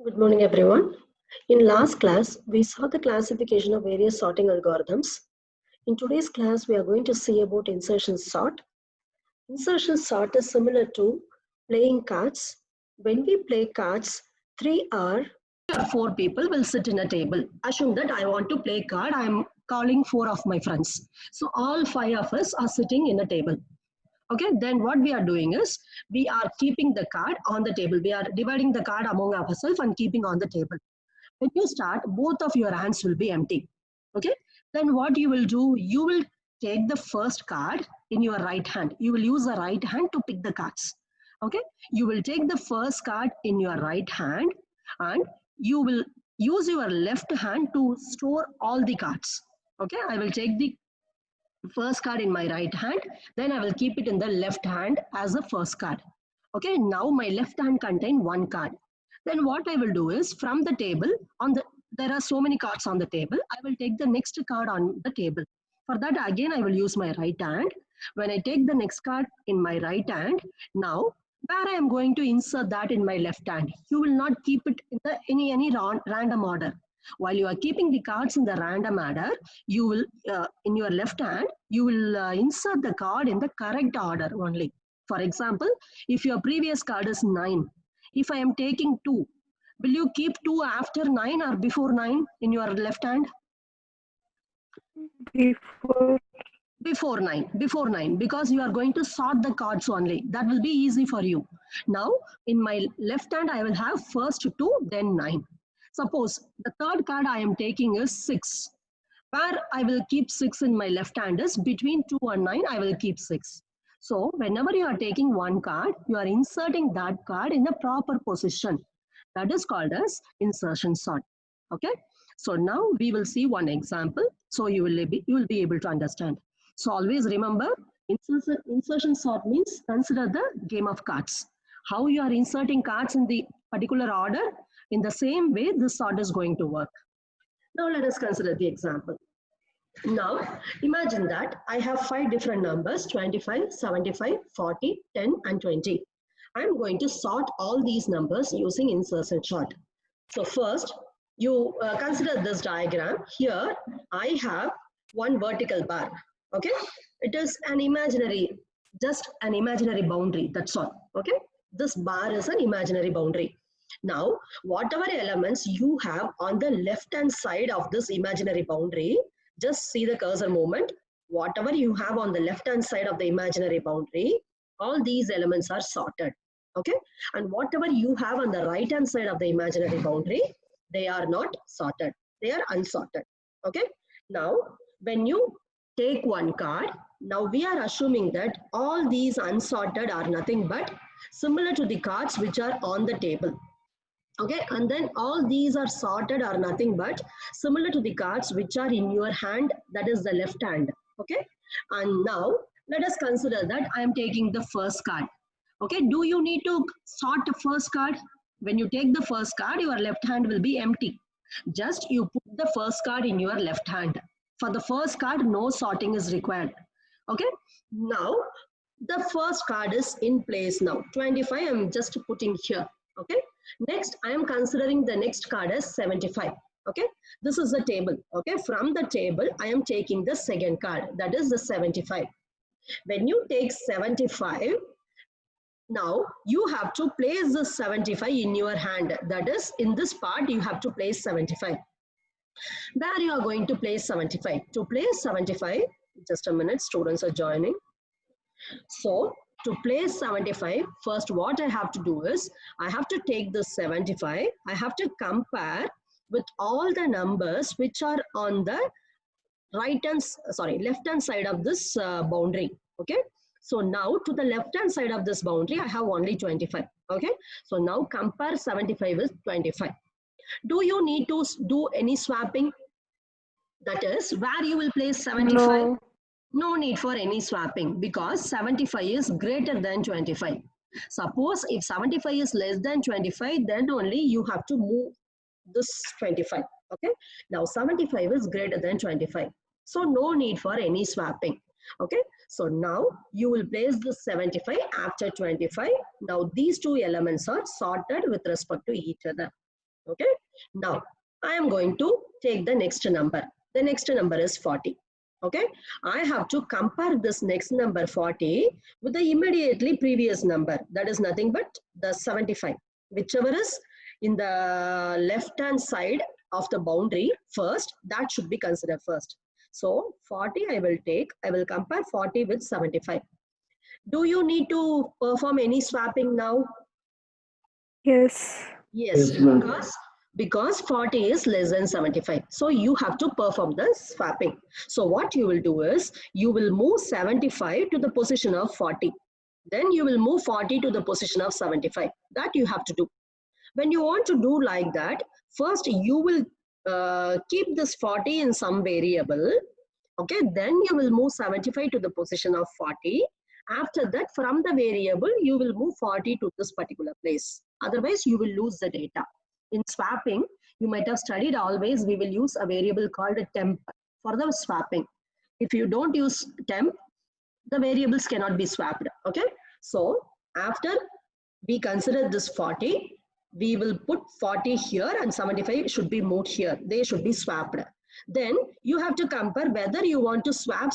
Good morning, everyone. In last class, we saw the classification of various sorting algorithms. In today's class, we are going to see about insertion sort. Insertion sort is similar to playing cards. When we play cards, three or four people will sit in a table. Assume that I want to play card. I am calling four of my friends. So all five of us are sitting in a table. Okay, then what we are doing is we are keeping the card on the table. We are dividing the card among ourselves and keeping on the table. When you start, both of your hands will be empty. Okay, then what you will do, you will take the first card in your right hand. You will use the right hand to pick the cards. Okay, you will take the first card in your right hand and you will use your left hand to store all the cards. Okay, I will take the first card in my right hand, then I will keep it in the left hand as a first card. Okay, now my left hand contain one card. Then what I will do is from the table, there are so many cards on the table, I will take the next card on the table. For that again I will use my right hand. When I take the next card in my right hand, now where I am going to insert that in my left hand, you will not keep it in the any random order. While you are keeping the cards in the random order, you will in your left hand you will insert the card in the correct order only. For example, if your previous card is 9, if I am taking 2, will you keep 2 after 9 or before 9 in your left hand? Before. Before 9, because you are going to sort the cards only. That will be easy for you. Now in my left hand I will have first 2, then 9. Suppose the third card I am taking is 6. Where I will keep 6 in my left hand is between 2 and 9, I will keep 6. So whenever you are taking one card, you are inserting that card in the proper position. That is called as insertion sort. Okay. So now we will see one example. So you will be able to understand. So always remember, insertion sort means consider the game of cards. How you are inserting cards in the particular order, in the same way this sort is going to work. Now let us consider the example. Now imagine that I have 5 different numbers: 25, 75, 40, 10 and 20. I am going to sort all these numbers using insertion sort. So first you consider this diagram. Here I have one vertical bar. Okay, it is an imaginary, just an imaginary boundary, that's all. Okay, this bar is an imaginary boundary. Now whatever elements you have on the left hand side of this imaginary boundary, just see the cursor movement. Whatever you have on the left hand side of the imaginary boundary, all these elements are sorted. Okay, and whatever you have on the right hand side of the imaginary boundary, they are not sorted, they are unsorted. Okay, now when you take one card, now we are assuming that all these unsorted are nothing but similar to the cards which are on the table. Okay, and then all these are sorted are nothing but similar to the cards which are in your hand, that is the left hand. Okay, and now let us consider that I am taking the first card. Okay, do you need to sort the first card? When you take the first card, your left hand will be empty. Just you put the first card in your left hand. For the first card, no sorting is required. Okay, now the first card is in place now. 25 I am just putting here. Okay, next I am considering the next card as 75. Okay, this is the table. Okay, from the table I am taking the second card, that is the 75. When you take 75, now you have to place the 75 in your hand. That is, in this part you have to place 75. Where you are going to place 75? To place 75, just a minute, students are joining. So to place 75, first what I have to do is, I have to take this 75, I have to compare with all the numbers which are on the left hand side of this boundary. Okay, so now to the left hand side of this boundary I have only 25. Okay, so now compare 75 with 25. Do you need to do any swapping? That is, where you will place 75? No. No need for any swapping, because 75 is greater than 25. Suppose if 75 is less than 25, then only you have to move this 25. Okay, now 75 is greater than 25, so no need for any swapping. Okay, so now you will place the 75 after 25. Now these two elements are sorted with respect to each other. Okay. Now I am going to take the next number. The next number is 40. Okay. I have to compare this next number 40 with the immediately previous number. That is nothing but the 75. Whichever is in the left hand side of the boundary first, that should be considered first. So 40 I will take. I will compare 40 with 75. Do you need to perform any swapping now? Yes. Yes, Yes, ma'am. because 40 is less than 75. So you have to perform the swapping. So what you will do is you will move 75 to the position of 40. Then you will move 40 to the position of 75. That you have to do. When you want to do like that, first you will keep this 40 in some variable. Okay, then you will move 75 to the position of 40. After that, from the variable, you will move 40 to this particular place. Otherwise, you will lose the data. In swapping, you might have studied always, we will use a variable called a temp for the swapping. If you don't use temp, the variables cannot be swapped. Okay, so after we consider this 40, we will put 40 here and 75 should be moved here. They should be swapped. Then you have to compare whether you want to swap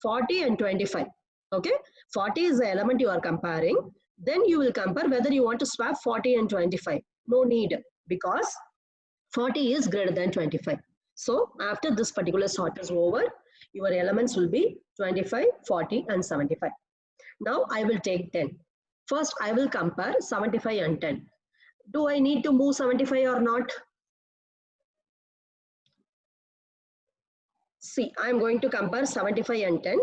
40 and 25. Okay, 40 is the element you are comparing. Then you will compare whether you want to swap 40 and 25. No need, because 40 is greater than 25. So after this particular sort is over, your elements will be 25, 40 and 75. Now I will take 10. First I will compare 75 and 10. Do I need to move 75 or not? See, I am going to compare 75 and 10.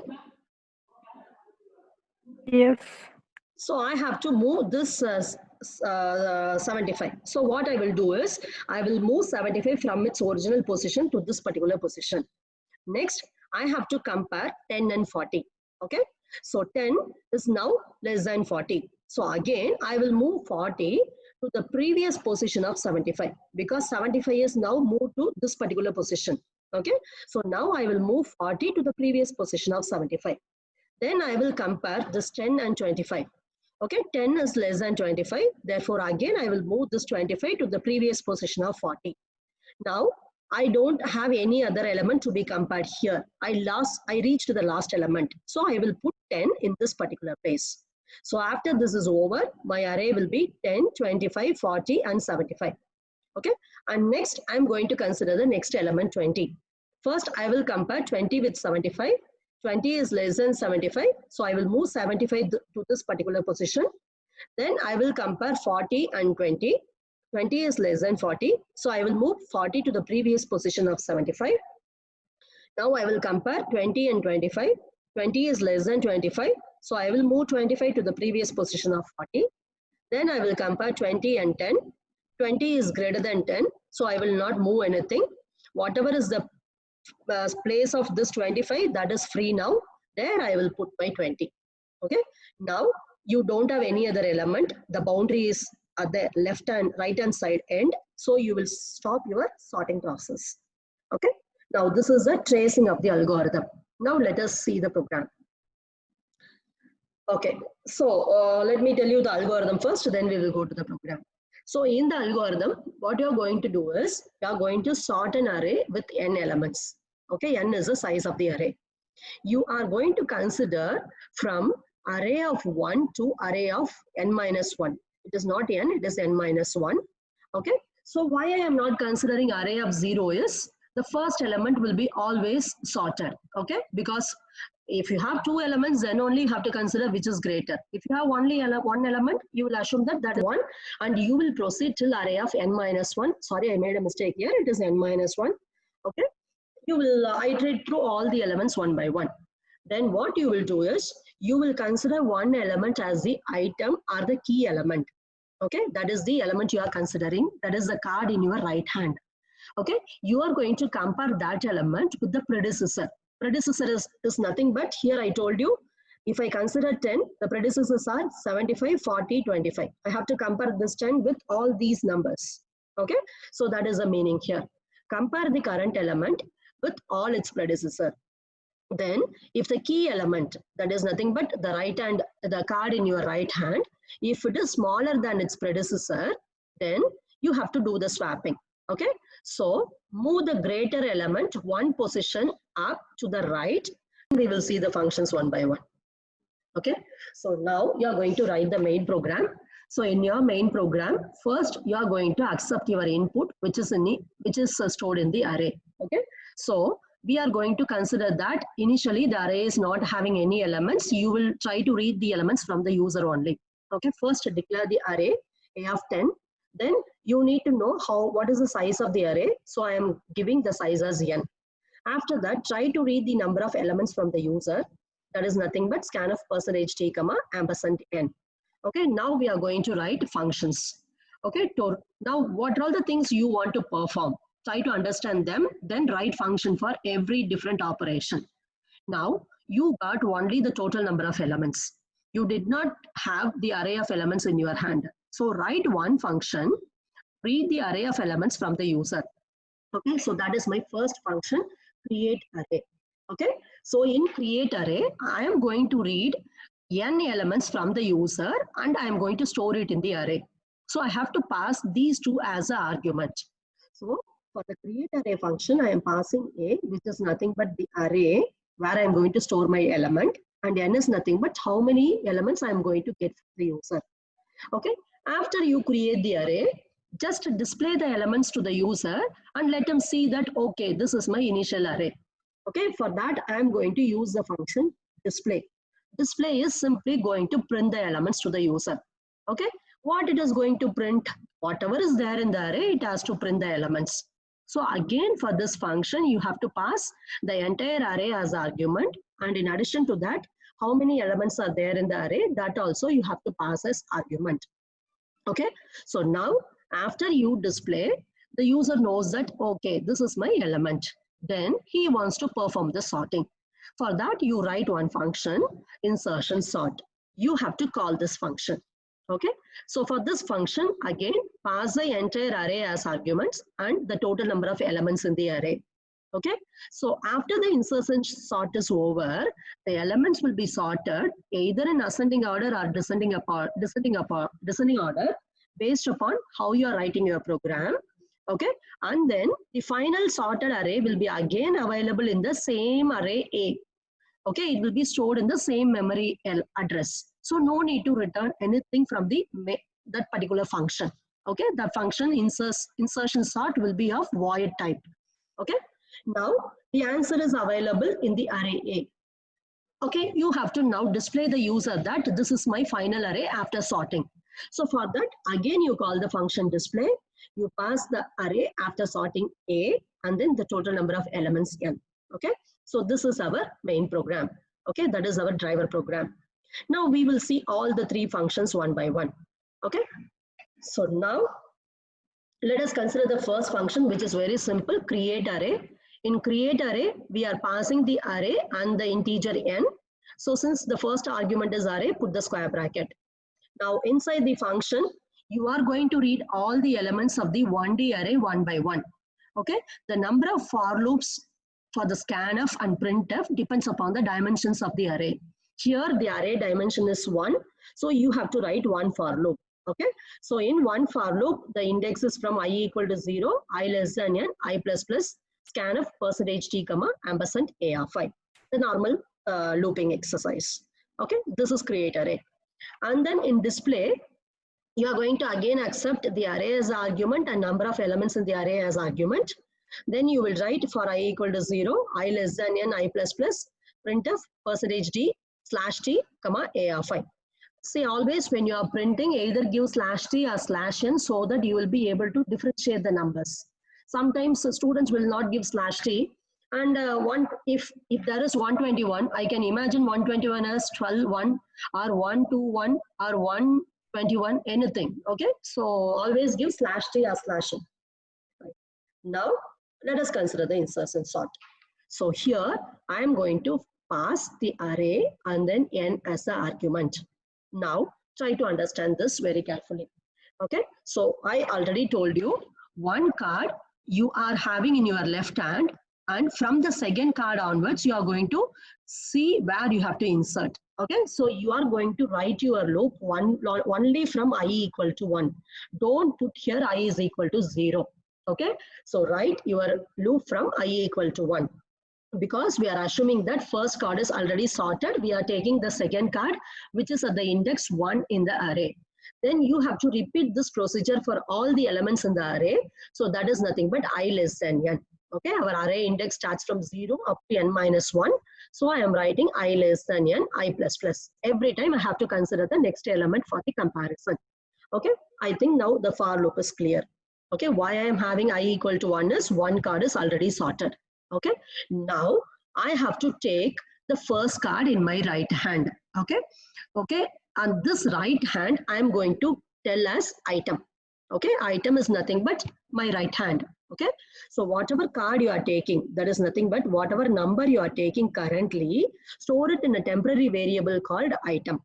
Yes. So I have to move this 75. So what I will do is, I will move 75 from its original position to this particular position. Next, I have to compare 10 and 40. Okay. So 10 is now less than 40. So again, I will move 40 to the previous position of 75, because 75 is now moved to this particular position. Okay. So now I will move 40 to the previous position of 75. Then I will compare this 10 and 25. Okay, 10 is less than 25. Therefore, again, I will move this 25 to the previous position of 40. Now, I don't have any other element to be compared here. I reached the last element. So I will put 10 in this particular place. So after this is over, my array will be 10, 25, 40 and 75. Okay. And next, I'm going to consider the next element 20. First, I will compare 20 with 75. 20 is less than 75. So I will move 75 to this particular position. Then I will compare 40 and 20. 20 is less than 40. So I will move 40 to the previous position of 75. Now I will compare 20 and 25. 20 is less than 25. So I will move 25 to the previous position of 40. Then I will compare 20 and 10. 20 is greater than 10. So I will not move anything. Whatever is the place of this 25, that is free now. There I will put my 20. Okay. Now you don't have any other element. The boundary is at the left and right hand side end. So you will stop your sorting process. Okay. Now this is the tracing of the algorithm. Now let us see the program. Okay. So let me tell you the algorithm first, then we will go to the program. So in the algorithm, what you're going to do is, you're going to sort an array with n elements. Okay, n is the size of the array. You are going to consider from array of 1 to array of n minus 1. It is not n, it is n minus 1. Okay, so why I am not considering array of 0 is, the first element will be always sorted. Okay, because if you have two elements, then only you have to consider which is greater. If you have only one element, you will assume that that is 1, and you will proceed till array of n minus 1. Sorry, I made a mistake here. It is n minus 1. Okay, you will iterate through all the elements one by one. Then what you will do is, you will consider one element as the item or the key element. Okay, that is the element you are considering. That is the card in your right hand. Okay, you are going to compare that element with the predecessor. Predecessor is nothing but, here I told you, if I consider 10, the predecessors are 75, 40, 25. I have to compare this 10 with all these numbers. Okay, so that is the meaning here. Compare the current element with all its predecessor. Then if the key element, that is nothing but the right hand, the card in your right hand, if it is smaller than its predecessor, then you have to do the swapping. Okay, so move the greater element one position up to the right. We will see the functions one by one. Okay, so now you are going to write the main program. So in your main program, first you are going to accept your input, which is stored in the array. Okay, so we are going to consider that initially the array is not having any elements. You will try to read the elements from the user only. Okay, first declare the array a of 10. Then you need to know what is the size of the array. So I am giving the size as n. After that, try to read the number of elements from the user. That is nothing but scanf %t comma ampersand n. Okay, now we are going to write functions. Okay, now what are all the things you want to perform? Try to understand them, then write function for every different operation. Now you got only the total number of elements. You did not have the array of elements in your hand. So write one function, read the array of elements from the user. Okay, so that is my first function, create array. Okay, so in create array, I am going to read n elements from the user and I am going to store it in the array. So I have to pass these two as an argument. So for the create array function, I am passing a, which is nothing but the array where I am going to store my element, and n is nothing but how many elements I am going to get from the user. Okay, after you create the array, just display the elements to the user and let them see that, okay, this is my initial array. Okay, for that I am going to use the function display. Display is simply going to print the elements to the user. Okay, what it is going to print? Whatever is there in the array, it has to print the elements. So again, for this function, you have to pass the entire array as argument, and in addition to that, how many elements are there in the array, that also you have to pass as argument. Okay, so now after you display, the user knows that, okay, this is my element. Then he wants to perform the sorting. For that, you write one function, insertion sort. You have to call this function. Okay, so for this function, again, pass the entire array as arguments and the total number of elements in the array. Okay, so after the insertion sort is over, the elements will be sorted either in ascending order or descending order based upon how you are writing your program. Okay, and then the final sorted array will be again available in the same array A. Okay, it will be stored in the same memory address. So no need to return anything from that particular function. Okay, the function insertion sort will be of void type. Okay, now the answer is available in the array A. Okay, you have to now display the user that this is my final array after sorting. So for that, again you call the function display. You pass the array after sorting A and then the total number of elements n. Okay, so this is our main program. Okay, that is our driver program. Now we will see all the three functions one by one. Okay, so now let us consider the first function, which is very simple, create array. In create array, we are passing the array and the integer n. So since the first argument is array, put the square bracket. Now inside the function, you are going to read all the elements of the 1D array one by one. Okay, the number of for loops for the scanf and printf depends upon the dimensions of the array. Here the array dimension is 1, so you have to write one for loop. Okay, so in one for loop, the index is from I equal to 0, I less than n, I plus plus, scanf %t comma ampersand a of I. The normal looping exercise. Okay, this is create array. And then in display, you are going to again accept the array as argument and number of elements in the array as argument. Then you will write for I equal to 0, I less than n, I plus plus, printf %d /t comma a of I. See, always when you are printing, either give /t or /n so that you will be able to differentiate the numbers. Sometimes students will not give /t, and if there is 121, I can imagine 121 as 12-1 or 121 or 121, anything. Okay, so always give /t or /n. Right. Now let us consider the insertion sort. So here I am going to pass the array and then n as the argument. Now try to understand this very carefully. Okay, so I already told you one card you are having in your left hand And from the second card onwards, you are going to see where you have to insert. Okay, so you are going to write your loop only from I equal to 1. Don't put here I is equal to 0. Okay, so write your loop from I equal to 1. Because we are assuming that first card is already sorted, we are taking the second card, which is at the index 1 in the array. Then you have to repeat this procedure for all the elements in the array. So that is nothing but I less than n. Okay, our array index starts from 0 up to n minus 1. So I am writing I less than n, I plus plus. Every time I have to consider the next element for the comparison. Okay, I think now the for loop is clear. Okay, why I am having I equal to 1 is one card is already sorted. Okay, now I have to take the first card in my right hand. Okay, okay, and this right hand I am going to tell as item. Okay, item is nothing but my right hand. Okay, so whatever card you are taking, that is nothing but whatever number you are taking currently, store it in a temporary variable called item.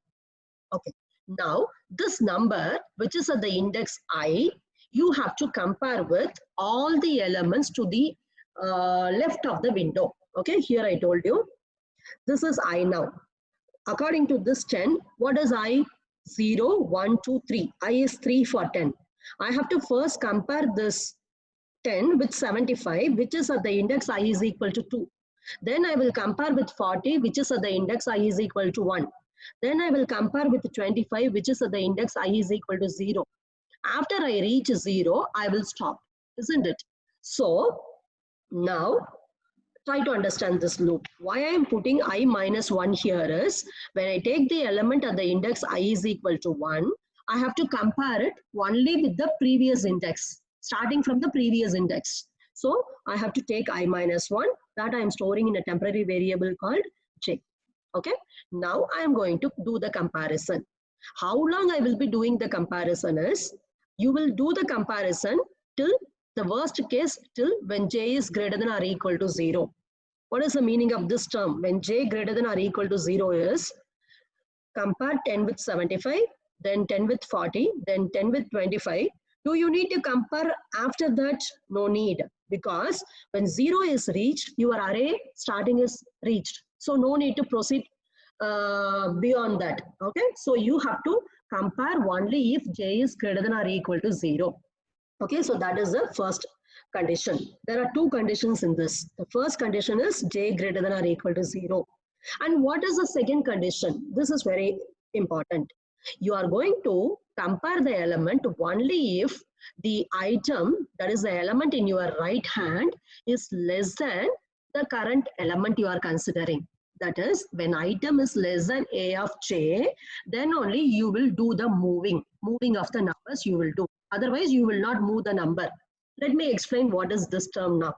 Okay, now this number which is at the index I, you have to compare with all the elements to the left of the window. Okay, here I told you this is I now. According to this 10, what is I? 0, 1, 2, 3. I is 3 for 10. I have to first compare this 10 with 75, which is at the index I is equal to 2. Then I will compare with 40, which is at the index I is equal to 1. Then I will compare with 25, which is at the index I is equal to 0. After I reach 0, I will stop, isn't it? So now try to understand this loop. Why I am putting I minus 1 here is, when I take the element at the index I is equal to 1, I have to compare it only with the previous index, starting from the previous index. So I have to take I minus 1, that I am storing in a temporary variable called j. Okay, now I am going to do the comparison. How long I will be doing the comparison is, you will do the comparison till the worst case, till when j is greater than or equal to 0. What is the meaning of this term? When j greater than or equal to 0 is, compare 10 with 75, then 10 with 40, then 10 with 25. Do you need to compare after that? No need, because when 0 is reached, your array starting is reached. So no need to proceed beyond that. Okay, so you have to compare only if j is greater than or equal to 0. Okay, so that is the first condition. There are two conditions in this. The first condition is j greater than or equal to 0. And what is the second condition? This is very important. You are going to compare the element only if the item, that is the element in your right hand, is less than the current element you are considering. That is, when item is less than a of j, then only you will do the moving of the numbers you will do. Otherwise, you will not move the number. Let me explain what is this term now.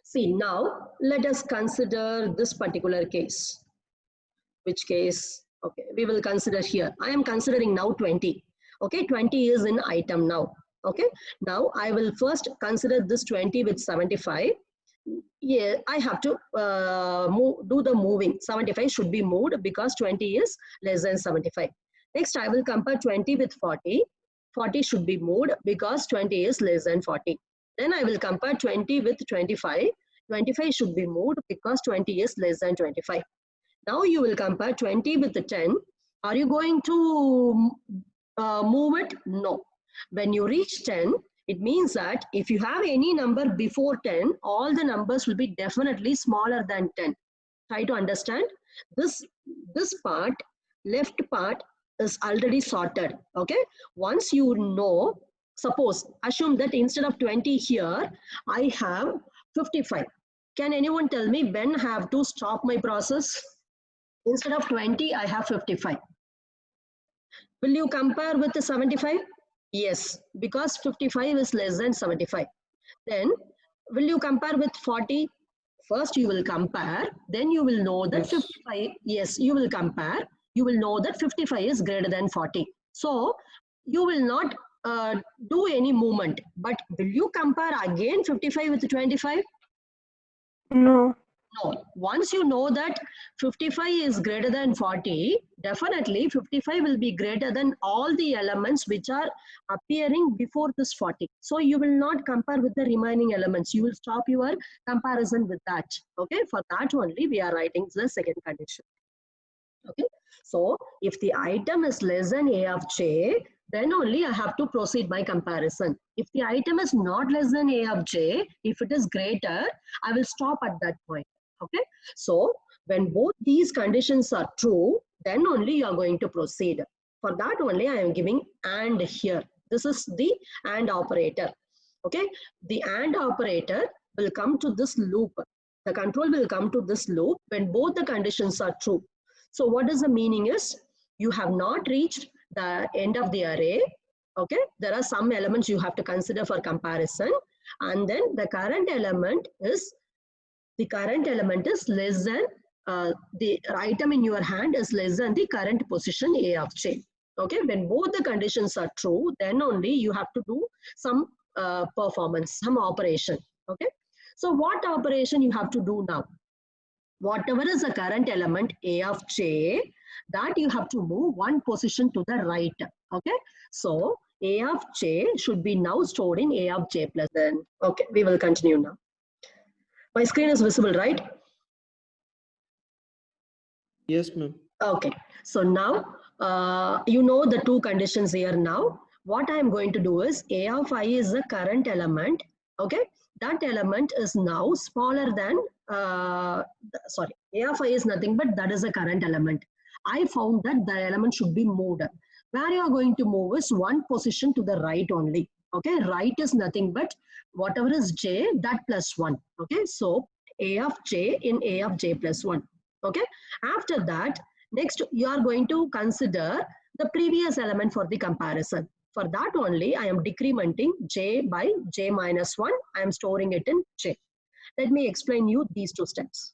See, now let us consider this particular case. Which case? Okay, we will consider here. I am considering now 20. Okay, 20 is in item now. Okay, now I will first consider this 20 with 75. Yeah, I have to do the moving. 75 should be moved because 20 is less than 75. Next, I will compare 20 with 40. 40 should be moved because 20 is less than 40. Then I will compare 20 with 25. 25 should be moved because 20 is less than 25. Now you will compare 20 with the 10. Are you going to move it? No. When you reach 10, it means that if you have any number before 10, all the numbers will be definitely smaller than 10. Try to understand. This part, left part, is already sorted. Okay. Once you know, suppose, assume that instead of 20 here, I have 55. Can anyone tell me when I have to stop my process? Instead of 20, I have 55. Will you compare with the 75? Yes, because 55 is less than 75. Then, will you compare with 40? First, you will compare. Then you will know that 55, yes, you will compare. You will know that 55 is greater than 40. So, you will not do any movement. But will you compare again 55 with 25? No. No, once you know that 55 is greater than 40, definitely 55 will be greater than all the elements which are appearing before this 40. So you will not compare with the remaining elements. You will stop your comparison with that. Okay, for that only we are writing the second condition. Okay, so if the item is less than A of J, then only I have to proceed by comparison. If the item is not less than A of J, if it is greater, I will stop at that point. Okay, so when both these conditions are true, then only you are going to proceed. For that only I am giving AND here. This is the AND operator. Okay, the AND operator will come to this loop. The control will come to this loop when both the conditions are true. So what is the meaning is, you have not reached the end of the array. Okay, there are some elements you have to consider for comparison, and then the current element is less than the item in your hand is less than the current position A of J. Okay, when both the conditions are true, then only you have to do some performance, some operation. Okay, so what operation you have to do now? Whatever is the current element A of J, that you have to move one position to the right. Okay, so A of J should be now stored in A of J plus then. Okay, we will continue now. My screen is visible, right? Yes, ma'am. Okay, so now you know the two conditions here now. What I am going to do is, A of I is the current element. Okay, that element is now smaller than, sorry, A of I is nothing but that is a current element. I found that the element should be moved. Where you are going to move is one position to the right only. Okay, right is nothing but whatever is J, that plus 1. Okay, so A of J in A of J plus 1. Okay, after that, next you are going to consider the previous element for the comparison. For that only, I am decrementing J by J minus 1. I am storing it in J. Let me explain you these two steps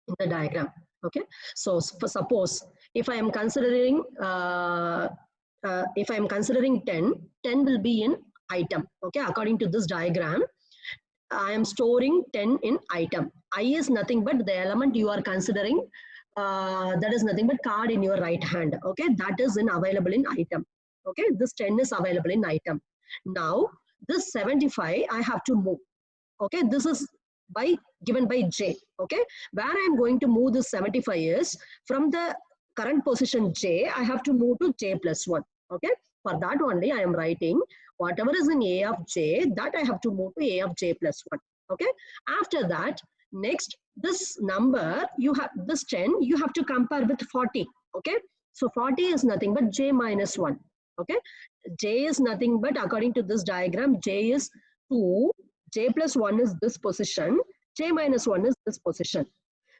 in the diagram. Okay, so for suppose if I am considering 10, 10 will be in item. Okay, according to this diagram, I am storing 10 in item. I is nothing but the element you are considering, that is nothing but card in your right hand. Okay, that is available in item. Okay, this 10 is available in item. Now this 75 I have to move. Okay, this is given by J. Okay, where I am going to move this 75 is from the current position J, I have to move to J plus 1. Okay, for that only I am writing whatever is in A of J, that I have to move to A of J plus 1. Okay, after that, next this number, you have this 10, you have to compare with 40. Okay, so 40 is nothing but J minus 1. Okay, J is nothing but, according to this diagram, J is 2, J plus 1 is this position, J minus 1 is this position.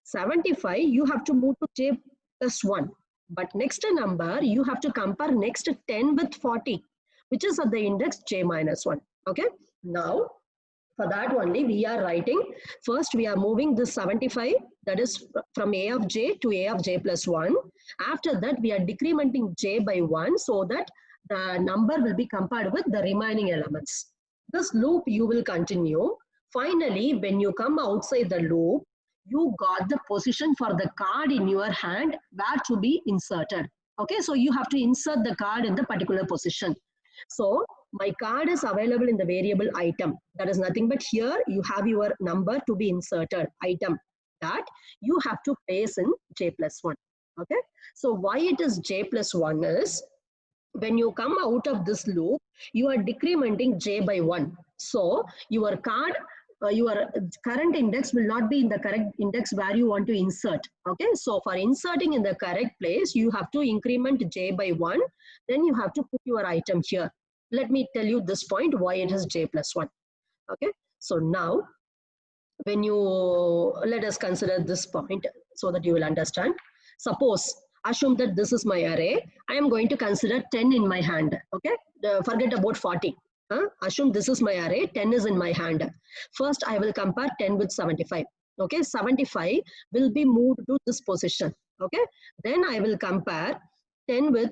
75, you have to move to J plus 1. But next number, you have to compare next 10 with 40, which is at the index J minus 1. Okay, now for that only we are writing, first we are moving this 75, that is from A of J to A of J plus 1. After that, we are decrementing J by 1 so that the number will be compared with the remaining elements. This loop you will continue. Finally, when you come outside the loop, you got the position for the card in your hand where to be inserted. Okay, so you have to insert the card in the particular position. So my card is available in the variable item. That is nothing but here you have your number to be inserted, item, that you have to place in J plus 1. Okay, so why it is J plus 1 is, when you come out of this loop, you are decrementing J by 1. So your card, your current index will not be in the correct index where you want to insert. Okay, so for inserting in the correct place, you have to increment J by 1. Then you have to put your item here. Let me tell you this point, why it is J plus 1. Okay, so now when you, let us consider this point so that you will understand. Suppose, assume that this is my array. I am going to consider 10 in my hand. Okay, forget about 40. Assume this is my array, 10 is in my hand. First, I will compare 10 with 75. Okay, 75 will be moved to this position. Okay, then I will compare 10 with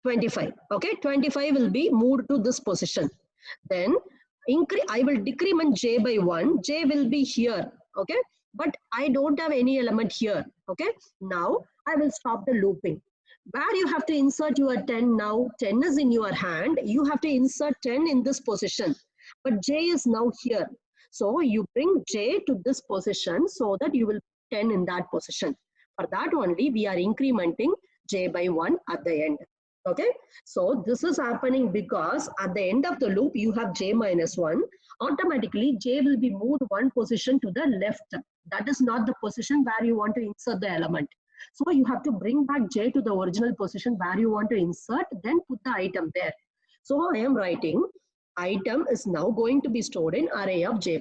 25. Okay, 25 will be moved to this position. Then I will decrement J by 1. J will be here. Okay, but I don't have any element here. Okay, now I will stop the looping. Where you have to insert your 10 now, 10 is in your hand, you have to insert 10 in this position, but j is now here. So you bring j to this position so that you will put 10 in that position. For that only we are incrementing j by 1 at the end. Okay, so this is happening because at the end of the loop you have j minus 1. Automatically j will be moved one position to the left. That is not the position where you want to insert the element. So you have to bring back j to the original position where you want to insert, then put the item there. So I am writing item is now going to be stored in array of j